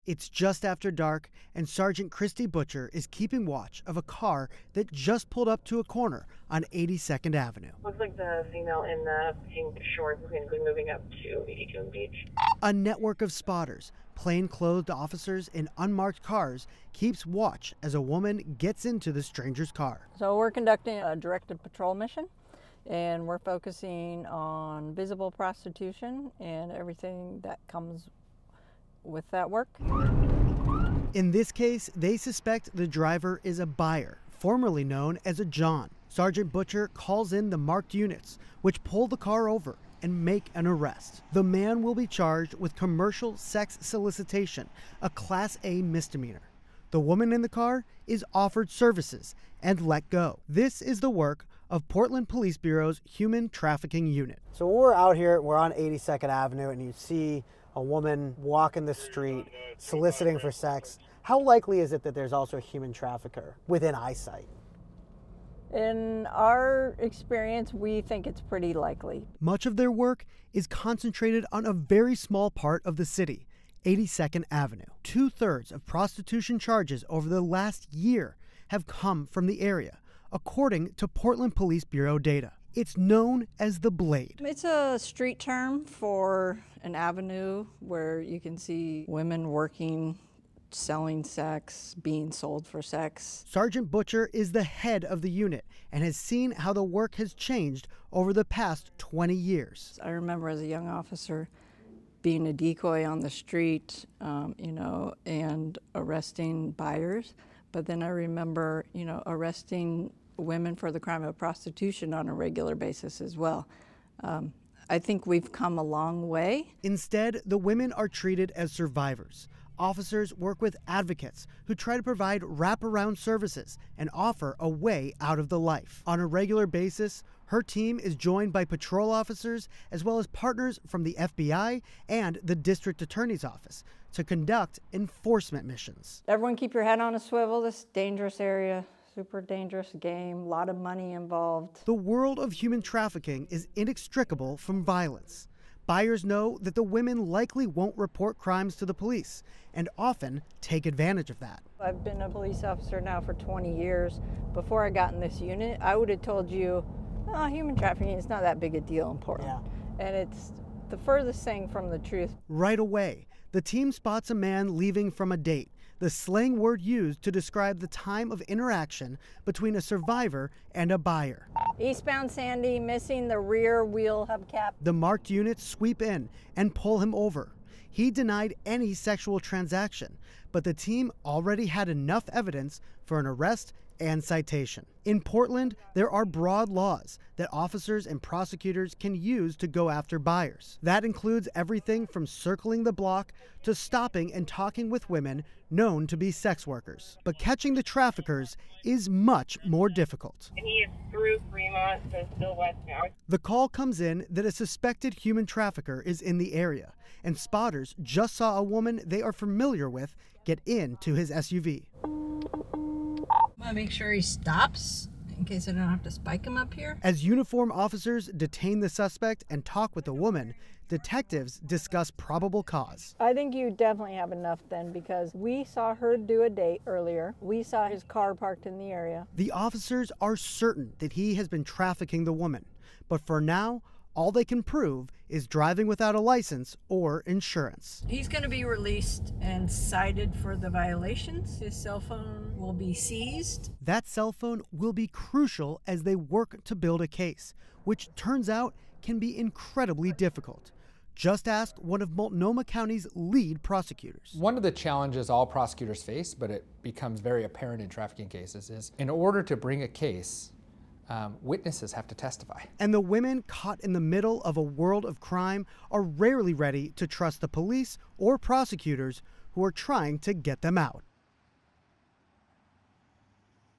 It's just after dark, and Sergeant Christy Butcher is keeping watch of a car that just pulled up to a corner on 82nd Avenue. Looks like the female in the pink shorts is going to be moving up to 82nd Beach. A network of spotters, plainclothed officers in unmarked cars, keeps watch as a woman gets into the stranger's car. So we're conducting a directed patrol mission, and we're focusing on visible prostitution and everything that comes with that work. In this case, they suspect the driver is a buyer, formerly known as a John. Sergeant Butcher calls in the marked units, which pull the car over and make an arrest. The man will be charged with commercial sex solicitation, a Class A misdemeanor. The woman in the car is offered services and let go. This is the work of Portland Police Bureau's Human Trafficking Unit. So we're out here, we're on 82nd Avenue, and you see a woman walking the street soliciting for sex. How likely is it that there's also a human trafficker within eyesight? In our experience, we think it's pretty likely. Much of their work is concentrated on a very small part of the city, 82nd Avenue. 2/3 of prostitution charges over the last year have come from the area, according to Portland Police Bureau data. It's known as the Blade. It's a street term for an avenue where you can see women working, selling sex, being sold for sex. Sergeant Butcher is the head of the unit and has seen how the work has changed over the past 20 years. I remember as a young officer being a decoy on the street, and arresting buyers. But then I remember, arresting women for the crime of prostitution on a regular basis as well. I think we've come a long way. Instead, the women are treated as survivors. Officers work with advocates who try to provide wraparound services and offer a way out of the life. On a regular basis, her team is joined by patrol officers as well as partners from the FBI and the district attorney's office to conduct enforcement missions. Everyone keep your head on a swivel. This dangerous area. Super dangerous game, a lot of money involved. The world of human trafficking is inextricable from violence. Buyers know that the women likely won't report crimes to the police and often take advantage of that. I've been a police officer now for 20 years. Before I got in this unit, I would have told you, human trafficking is not that big a deal in Portland. Yeah. And it's the furthest thing from the truth. Right away, the team spots a man leaving from a date, the slang word used to describe the time of interaction between a survivor and a buyer. Eastbound Sandy, missing the rear wheel hubcap. The marked units sweep in and pull him over. He denied any sexual transaction, but the team already had enough evidence for an arrest and citation. In Portland, there are broad laws that officers and prosecutors can use to go after buyers. That includes everything from circling the block to stopping and talking with women known to be sex workers. But catching the traffickers is much more difficult. And he is through Fremont, so still west now. The call comes in that a suspected human trafficker is in the area, and spotters just saw a woman they are familiar with get into his SUV. I want to make sure he stops in case I don't have to spike him up here. As uniformed officers detain the suspect and talk with the woman, detectives discuss probable cause. I think you definitely have enough then, because we saw her do a date earlier. We saw his car parked in the area. The officers are certain that he has been trafficking the woman, but for now, all they can prove is driving without a license or insurance. He's going to be released and cited for the violations. His cell phone will be seized. That cell phone will be crucial as they work to build a case, which turns out can be incredibly difficult. Just ask one of Multnomah County's lead prosecutors. One of the challenges all prosecutors face, but it becomes very apparent in trafficking cases, is in order to bring a case, witnesses have to testify. And the women caught in the middle of a world of crime are rarely ready to trust the police or prosecutors who are trying to get them out.